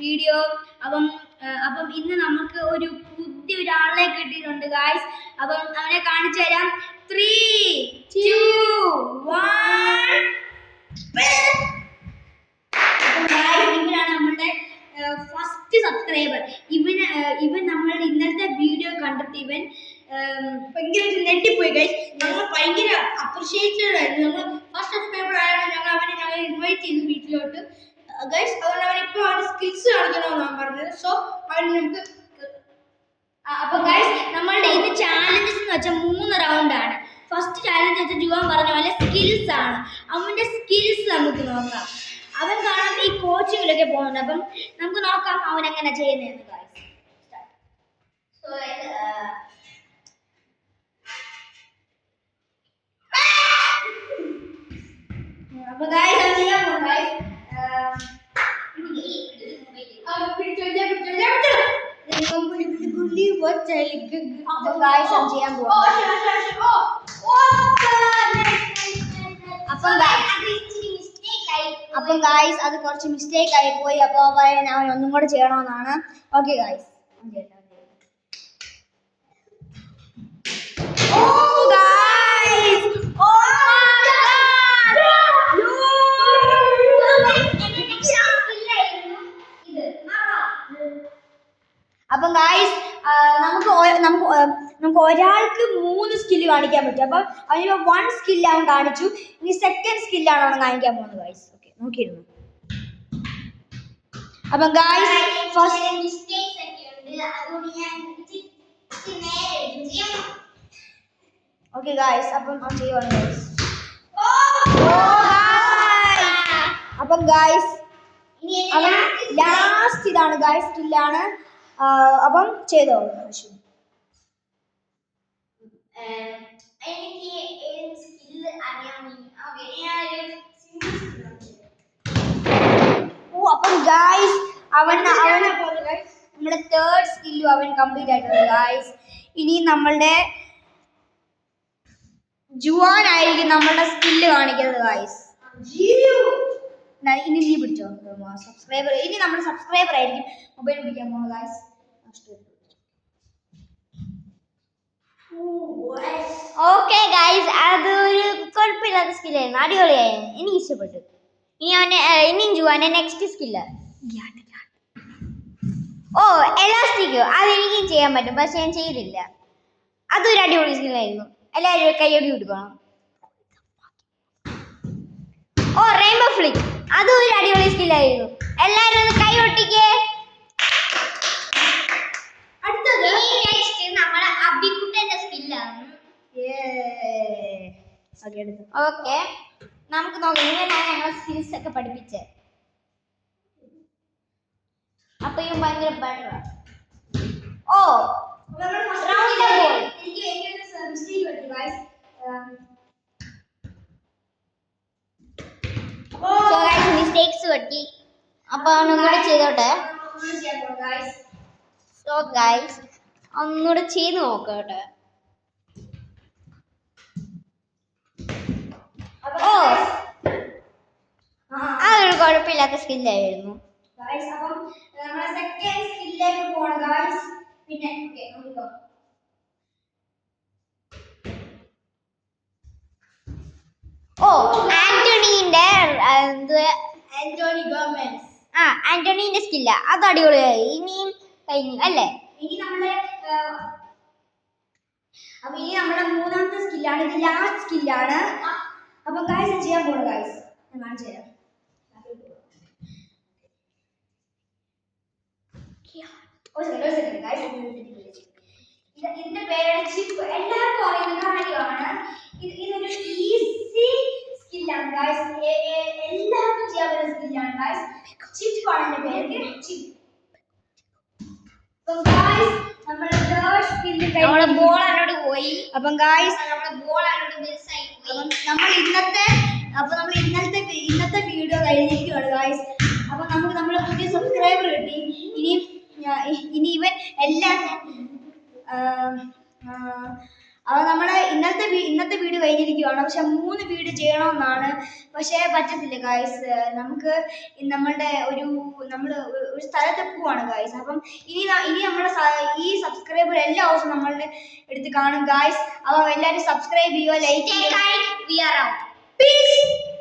Video. അപ്പം അപ്പം ഇന്ന് നമുക്ക് ഒരു ഒരാളെ കിട്ടിയിട്ടുണ്ട് ഗായ്സ്. അപ്പം അവനെ കാണിച്ചു തരാം. 3, 2, 1. ഇവനാണ് നമ്മുടെ ഫസ്റ്റ് സബ്സ്ക്രൈബർ. ഇവൻ നമ്മളുടെ ഇന്നത്തെ വീഡിയോ കണ്ടിട്ട് ഇവൻ ഭയങ്കര നെട്ടിപ്പോയി ഗൈസ്. ഞങ്ങൾ ഭയങ്കര അപ്രിഷിയേറ്റഡ് ആയിരുന്നു. ഞങ്ങൾ ഫസ്റ്റ് സബ്സ്ക്രൈബർ ആയതുകൊണ്ട് ഞങ്ങൾ ഇൻവൈറ്റ് ചെയ്തു വീട്ടിലോട്ട് ഗൈസ്. അതുകൊണ്ട് അവനിപ്പോൾ അവൻ്റെ സ്കിൽസ് കാണിക്കണമെന്നാണ് പറഞ്ഞത്. സോ അവൻ നമുക്ക് അപ്പൊ ഗൈസ് നമ്മളുടെ ഇത് ചാലഞ്ചസ് എന്ന് വെച്ചാൽ 3 റൗണ്ടാണ്. ഫസ്റ്റ് ചാലഞ്ച് വെച്ചാൽ ജുവാൻ പറഞ്ഞ പോലെ സ്കിൽസ് ആണ്. അവന്റെ സ്കിൽസ് നമുക്ക് നോക്കാം. അവൻ കാണാൻ ഈ കോച്ചിങ്ങിലൊക്കെ പോകുന്നുണ്ട്. അപ്പം നമുക്ക് നോക്കാം അവൻ എങ്ങനെ ചെയ്യുന്നതെന്ന് ഗൈസ്. അപ്പൊ ഗൈസ് അവൻ ചെയ്യാൻ പോകും ഗൈസ്. അപ്പം ഗായ്സ് അത് കുറച്ച് മിസ്റ്റേക്ക് ആയി പോയി. അപ്പൊ അവൻ ഒന്നും കൂടെ ചെയ്യണമെന്നാണ്. Okay guys. അപ്പം ഗായ്സ് നമുക്ക് ഒരാൾക്ക് 3 സ്കില്ല് കാണിക്കാൻ പറ്റും. അപ്പം അതിന് 1 സ്കില്ല് അവൻ കാണിച്ചു. ഇനി സെക്കൻഡ് സ്കില്ലാണ് അവൻ കാണിക്കാൻ പോകുന്നത് ഗായ്സ്. ഓക്കെ നോക്കിയിരുന്നു. അപ്പം ഗായ്സ് ഫസ്റ്റ് ഓക്കെ ഗായ്സ് അപ്പം അവൻ ചെയ്യുവാണ് ഗായ്സ്. അപ്പം ഗായ്സ് അവൻ ലാസ്റ്റ് ഇതാണ് ഗായ്സ് സ്കില്ലാണ്. അപ്പം ചെയ്തോ അപ്പം ഗായ്സ് നമ്മുടെ 3rd സ്കില്ലും അവൻ കംപ്ലീറ്റ് ആയിട്ടുണ്ട് ഗായ്സ്. ഇനി നമ്മളുടെ ജുവാൻ ആയിരിക്കും നമ്മളുടെ സ്കില്ല് കാണിക്കുന്നത് ഗായ്സ്. ഇനി നീ പിടിച്ചോ സബ്സ്ക്രൈബർ. ഇനി നമ്മുടെ സബ്സ്ക്രൈബർ ആയിരിക്കും മൊബൈൽ പിടിക്കാൻ പോകുന്നത് ഗായ്സ്. ഓക്കെ ഗൈസ് അതൊരു കുഴപ്പമില്ലാത്ത സ്കില്ലായിരുന്നു. അടിപൊളിയായിരുന്നു. എനിക്ക് ഇഷ്ടപ്പെട്ടു. ഇനിയും ജുവാന്റെ നെക്സ്റ്റ് സ്കില്ല് എലാസ്റ്റിക്. അതെനിക്കും ചെയ്യാൻ പറ്റും. പക്ഷെ ഞാൻ ചെയ്തില്ല. അതൊരു അടിപൊളി സ്കില്ലായിരുന്നു. എല്ലാവരും കൈയ്യടി കൊടുക്കണം. Rainbow Flick. അതും ഒരു അടിപൊളി സ്കില്ലായിരുന്നു. എല്ലാവരും ഒന്ന് കൈ ഒട്ടിക്കേ. അടുത്തത് നെക്സ്റ്റ് നമ്മുടെ അബിക്കുട്ടന്റെ സ്കില്ലാണ്. ഓക്കെ നമുക്ക് നോക്കാം. ഇങ്ങനെയാണ് ഞങ്ങൾ സ്കിൽസ് ഒക്കെ പഠിപ്പിച്ചത്. അപ്പൊ ഈ ഭയങ്കര ബെറ്ററാണ്. മിസ്റ്റേക്സ് പറ്റി. അപ്പൊ ഒന്നുകൂടെ ചെയ്തോട്ടെ. സോ ഗൈസ് ഒന്നുകൂടെ ചെയ്ത് നോക്കട്ടെ. അതൊരു കുഴപ്പമില്ലാത്ത സ്കില്ലായിരുന്നു. ആന്റണീന്റെ സ്കില്ല അത് അടിപൊളിയായി. ഇനിയും കഴിഞ്ഞു അല്ലേ? ഇനി നമ്മുടെ 3ാമത്തെ സ്കില്ലാണ്. ഇത് ലാസ്റ്റ് സ്കില്ലാണ്. അപ്പൊ ഗൈസ് ചെയ്യാൻ പോണു ഗൈസ്. ഞാൻ കാണിച്ചു തരാം. ഇതിന്റെ പേര് ചിപ്പ്. എല്ലാവർക്കും അറിയുന്ന കാര്യമാണ്. ഇതൊരു ഈസി സ്കില്ലാണ് ഗൈസ്. എല്ലാവർക്കും ചെയ്യാൻ പറ്റുന്ന സ്കില്ലാണ് ഗൈസ്. ചിപ്പ് ആണ് എന്റെ പേര്. ചിപ്പ്. നമ്മുടെ തേർഡ് സ്കില്ല് നമ്മുടെ ബോൾ അങ്ങോട്ട് പോയി. അപ്പം ഗൈസ് നമ്മുടെ ബോൾ അങ്ങോട്ട് മിസ്സായി. നമ്മൾ ഇന്നത്തെ വീഡിയോ കഴിഞ്ഞിരിക്കുകയാണ് ഗൈസ്. അപ്പൊ നമുക്ക് നമ്മുടെ പുതിയ സബ്സ്ക്രൈബർ കിട്ടി. ഇനി ഇവൻ എല്ലാം അപ്പോൾ നമ്മളെ ഇന്നത്തെ വീഡിയോ കഴിഞ്ഞിരിക്കുകയാണ്. പക്ഷെ 3 വീഡിയോ ചെയ്യണമെന്നാണ്, പക്ഷേ പറ്റത്തില്ല ഗായ്സ്. നമുക്ക് നമ്മളുടെ നമ്മൾ ഒരു സ്ഥലത്ത് പോവാണ് ഗായ്സ്. അപ്പം ഇനി നമ്മുടെ ഈ സബ്സ്ക്രൈബർ എല്ലാ ദിവസവും നമ്മളുടെ എടുത്ത് കാണും ഗായ്സ്. അപ്പോൾ എല്ലാവരും സബ്സ്ക്രൈബ് ചെയ്യുക, ലൈക്ക് ചെയ്യുക. We are out. Peace.